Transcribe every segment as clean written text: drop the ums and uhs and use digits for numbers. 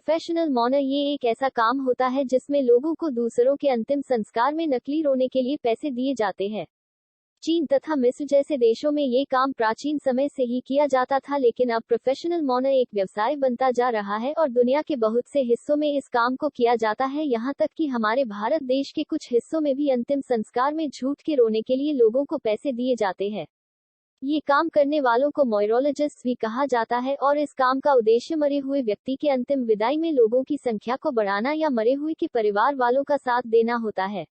Professional मॉर्नर ये एक ऐसा काम होता है जिसमें लोगों को दूसरों के अंतिम संस्कार में नकली रोने के लिए पैसे दिए जाते हैं। चीन तथा मिस्र जैसे देशों में ये काम प्राचीन समय से ही किया जाता था, लेकिन अब प्रोफेशनल मॉर्नर एक व्यवसाय बनता जा रहा है और दुनिया के बहुत से हिस्सों में इस काम को किया जाता है। यहाँ तक कि हमारे भारत देश के कुछ हिस्सों में भी अंतिम संस्कार में झूठ के रोने के लिए लोगों को पैसे दिए जाते हैं। ये काम करने वालों को मोइरोलॉजिस्ट भी कहा जाता है और इस काम का उद्देश्य मरे हुए व्यक्ति के अंतिम विदाई में लोगों की संख्या को बढ़ाना या मरे हुए के परिवार वालों का साथ देना होता है।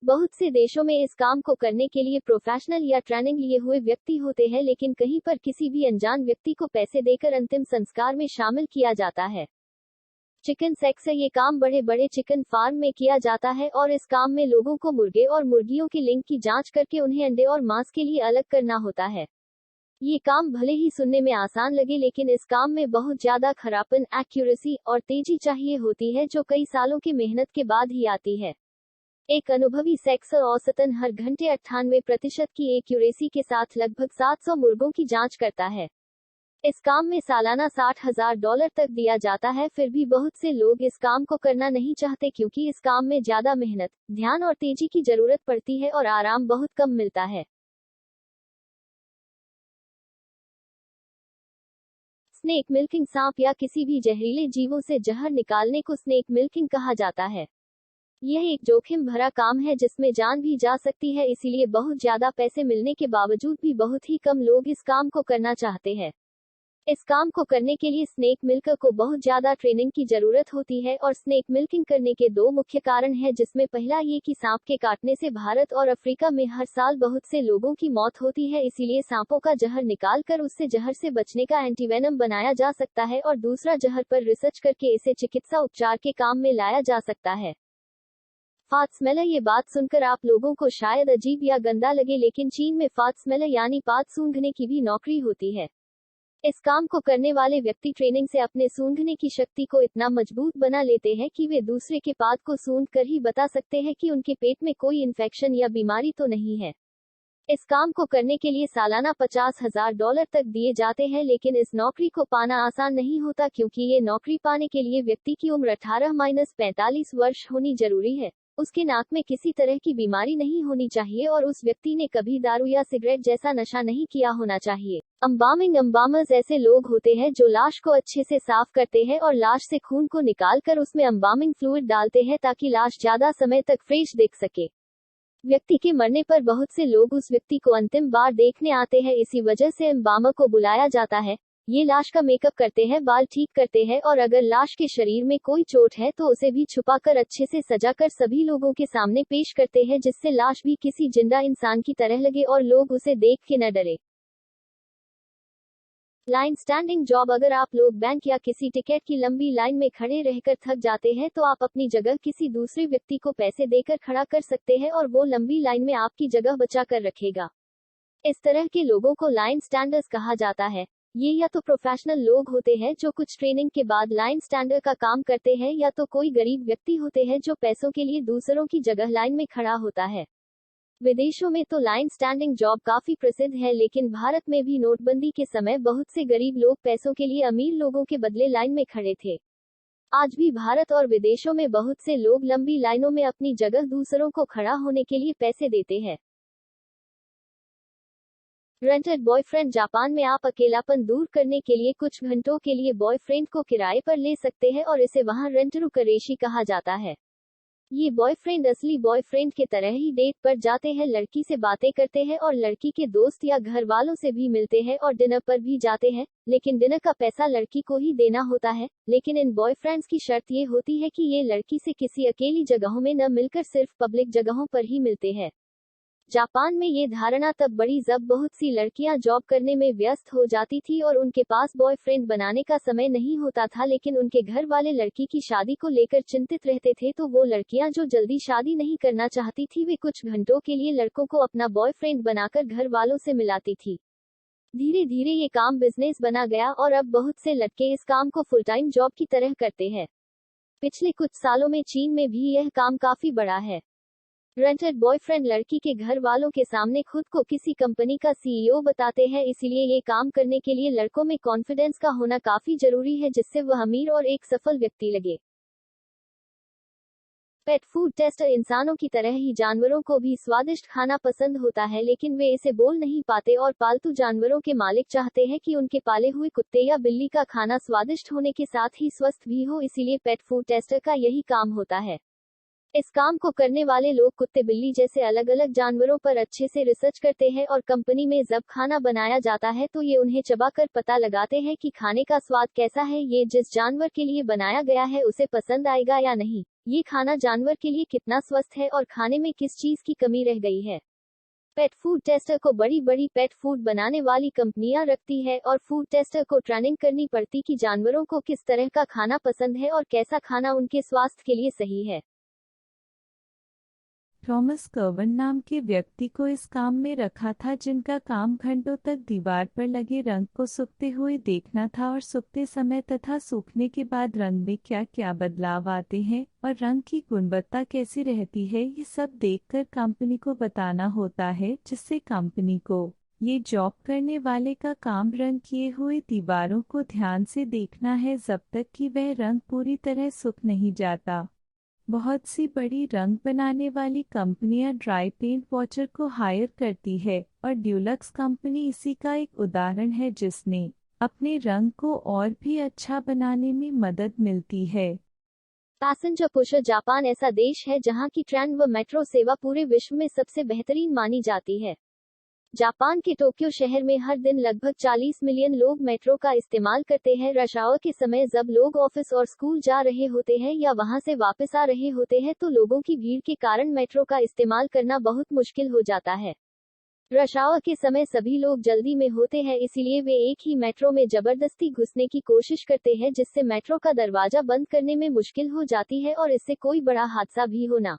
बहुत से देशों में इस काम को करने के लिए प्रोफेशनल या ट्रेनिंग लिए हुए व्यक्ति होते हैं, लेकिन कहीं पर किसी भी अनजान व्यक्ति को पैसे देकर अंतिम संस्कार में शामिल किया जाता है। चिकन सेक्स ये काम बड़े बड़े चिकन फार्म में किया जाता है और इस काम में लोगों को मुर्गे और मुर्गियों के लिंग की जांच करके उन्हें अंडे और मांस के लिए अलग करना होता है। ये काम भले ही सुनने में आसान लगे, लेकिन इस काम में बहुत ज्यादा खरापन, एक्यूरेसी और तेजी चाहिए होती है, जो कई सालों की मेहनत के बाद ही आती है। एक अनुभवी सेक्सर औसतन हर घंटे 98% की एक्यूरेसी के साथ लगभग 700 मुर्गों की जांच करता है। इस काम में सालाना $60,000 तक दिया जाता है। फिर भी बहुत से लोग इस काम को करना नहीं चाहते क्योंकि इस काम में ज्यादा मेहनत, ध्यान और तेजी की जरूरत पड़ती है और आराम बहुत कम मिलता है। स्नेक मिल्किंग, सांप या किसी भी जहरीले जीवों से जहर निकालने को स्नेक मिल्किंग कहा जाता है। यह एक जोखिम भरा काम है जिसमें जान भी जा सकती है, इसीलिए बहुत ज्यादा पैसे मिलने के बावजूद भी बहुत ही कम लोग इस काम को करना चाहते हैं। इस काम को करने के लिए स्नेक मिल्कर को बहुत ज्यादा ट्रेनिंग की जरूरत होती है और स्नेक मिल्किंग करने के दो मुख्य कारण हैं, जिसमें पहला ये कि सांप के काटने से भारत और अफ्रीका में हर साल बहुत से लोगों की मौत होती है, इसीलिए सांपों का जहर निकालकर उससे जहर से बचने का एंटीवेनम बनाया जा सकता है और दूसरा, जहर पर रिसर्च करके इसे चिकित्सा उपचार के काम में लाया जा सकता है। फात स्मेलर, ये बात सुनकर आप लोगों को शायद अजीब या गंदा लगे, लेकिन चीन में फात स्मेलर यानी पात सूंघने की भी नौकरी होती है। इस काम को करने वाले व्यक्ति ट्रेनिंग से अपने सूंघने की शक्ति को इतना मजबूत बना लेते हैं कि वे दूसरे के पात को सूंघ कर ही बता सकते हैं कि उनके पेट में कोई इन्फेक्शन या बीमारी तो नहीं है। इस काम को करने के लिए सालाना $50,000 तक दिए जाते हैं, लेकिन इस नौकरी को पाना आसान नहीं होता क्योंकि ये नौकरी पाने के लिए व्यक्ति की उम्र 18-45 वर्ष होनी जरूरी है। उसके नाक में किसी तरह की बीमारी नहीं होनी चाहिए और उस व्यक्ति ने कभी दारू या सिगरेट जैसा नशा नहीं किया होना चाहिए। एम्बामर्स ऐसे लोग होते हैं जो लाश को अच्छे से साफ करते हैं और लाश से खून को निकालकर उसमें एम्बामिंग फ्लूइड डालते हैं ताकि लाश ज्यादा समय तक फ्रेश दिख सके। व्यक्ति के मरने पर बहुत से लोग उस व्यक्ति को अंतिम बार देखने आते हैं, इसी वजह से एम्बामर को बुलाया जाता है। ये लाश का मेकअप करते हैं, बाल ठीक करते हैं और अगर लाश के शरीर में कोई चोट है तो उसे भी छुपाकर अच्छे से सजाकर सभी लोगों के सामने पेश करते हैं, जिससे लाश भी किसी जिंदा इंसान की तरह लगे और लोग उसे देख के न डरे। लाइन स्टैंडिंग जॉब, अगर आप लोग बैंक या किसी टिकट की लंबी लाइन में खड़े रहकर थक जाते हैं तो आप अपनी जगह किसी दूसरे व्यक्ति को पैसे देकर खड़ा कर सकते हैं और वो लंबी लाइन में आपकी जगह बचा कर रखेगा। इस तरह के लोगों को लाइन स्टैंडर्स कहा जाता है। ये या तो प्रोफेशनल लोग होते हैं जो कुछ ट्रेनिंग के बाद लाइन स्टैंडर का काम करते हैं, या तो कोई गरीब व्यक्ति होते हैं जो पैसों के लिए दूसरों की जगह लाइन में खड़ा होता है। विदेशों में तो लाइन स्टैंडिंग जॉब काफी प्रसिद्ध है, लेकिन भारत में भी नोटबंदी के समय बहुत से गरीब लोग पैसों के लिए अमीर लोगों के बदले लाइन में खड़े थे। आज भी भारत और विदेशों में बहुत से लोग लंबी लाइनों में अपनी जगह दूसरों को खड़ा होने के लिए पैसे देते हैं। रेंटेड बॉयफ्रेंड, जापान में आप अकेलापन दूर करने के लिए कुछ घंटों के लिए बॉयफ्रेंड को किराए पर ले सकते हैं और इसे वहां रेंटरू करेशी कहा जाता है। ये बॉयफ्रेंड असली बॉयफ्रेंड के तरह ही डेट पर जाते हैं, लड़की से बातें करते हैं और लड़की के दोस्त या घर वालों से भी मिलते हैं और डिनर पर भी जाते हैं, लेकिन डिनर का पैसा लड़की को ही देना होता है। लेकिन इन बॉयफ्रेंड्स की शर्त ये होती है कि ये लड़की से किसी अकेली जगहों में न मिलकर सिर्फ पब्लिक जगहों पर ही मिलते हैं। जापान में ये धारणा तब बढ़ी जब बहुत सी लड़कियां जॉब करने में व्यस्त हो जाती थी और उनके पास बॉयफ्रेंड बनाने का समय नहीं होता था, लेकिन उनके घर वाले लड़की की शादी को लेकर चिंतित रहते थे, तो वो लड़कियां जो जल्दी शादी नहीं करना चाहती थी वे कुछ घंटों के लिए लड़कों को अपना बॉयफ्रेंड बनाकर घर वालों से मिलाती थी। धीरे धीरे ये काम बिजनेस बना गया और अब बहुत से लड़के इस काम को फुल टाइम जॉब की तरह करते हैं। पिछले कुछ सालों में चीन में भी यह काम काफी बड़ा है। रेंटेड बॉयफ्रेंड लड़की के घर वालों के सामने खुद को किसी कंपनी का सीईओ बताते हैं, इसीलिए ये काम करने के लिए लड़कों में कॉन्फिडेंस का होना काफी जरूरी है, जिससे वह अमीर और एक सफल व्यक्ति लगे। पेट फूड टेस्टर इंसानों की तरह ही जानवरों को भी स्वादिष्ट खाना पसंद होता है, लेकिन वे इसे बोल नहीं पाते और पालतू जानवरों के मालिक चाहते हैं कि उनके पाले हुए कुत्ते या बिल्ली का खाना स्वादिष्ट होने के साथ ही स्वस्थ भी हो, इसीलिए पेट फूड टेस्टर का यही काम होता है। इस काम को करने वाले लोग कुत्ते बिल्ली जैसे अलग अलग जानवरों पर अच्छे से रिसर्च करते हैं और कंपनी में जब खाना बनाया जाता है तो ये उन्हें चबाकर पता लगाते हैं कि खाने का स्वाद कैसा है, ये जिस जानवर के लिए बनाया गया है उसे पसंद आएगा या नहीं, ये खाना जानवर के लिए कितना स्वस्थ है और खाने में किस चीज की कमी रह गई है। पेट फूड टेस्टर को बड़ी बड़ी पेट फूड बनाने वाली कंपनियां रखती है और फूड टेस्टर को ट्रेनिंग करनी पड़ती कि जानवरों को किस तरह का खाना पसंद है और कैसा खाना उनके स्वास्थ्य के लिए सही है। थॉमस कर्वन नाम के व्यक्ति को इस काम में रखा था, जिनका काम घंटों तक दीवार पर लगे रंग को सूखते हुए देखना था और सूखते समय तथा सूखने के बाद रंग में क्या क्या बदलाव आते हैं और रंग की गुणवत्ता कैसी रहती है, ये सब देखकर कंपनी को बताना होता है, जिससे कंपनी को ये जॉब करने वाले का काम रंग किए हुए दीवारों को ध्यान से देखना है जब तक कि वह रंग पूरी तरह सूख नहीं जाता। बहुत सी बड़ी रंग बनाने वाली कंपनियां ड्राई पेंट वॉचर को हायर करती है और ड्यूलक्स कंपनी इसी का एक उदाहरण है, जिसने अपने रंग को और भी अच्छा बनाने में मदद मिलती है। पैसेंजर पुशर जापान ऐसा देश है जहां की ट्रेन व मेट्रो सेवा पूरे विश्व में सबसे बेहतरीन मानी जाती है। जापान के टोक्यो शहर में हर दिन लगभग 40 मिलियन लोग मेट्रो का इस्तेमाल करते हैं। रश आवर के समय जब लोग ऑफिस और स्कूल जा रहे होते हैं या वहां से वापस आ रहे होते हैं तो लोगों की भीड़ के कारण मेट्रो का इस्तेमाल करना बहुत मुश्किल हो जाता है। रश आवर के समय सभी लोग जल्दी में होते हैं, इसीलिए वे एक ही मेट्रो में जबरदस्ती घुसने की कोशिश करते हैं, जिससे मेट्रो का दरवाजा बंद करने में मुश्किल हो जाती है और इससे कोई बड़ा हादसा भी होना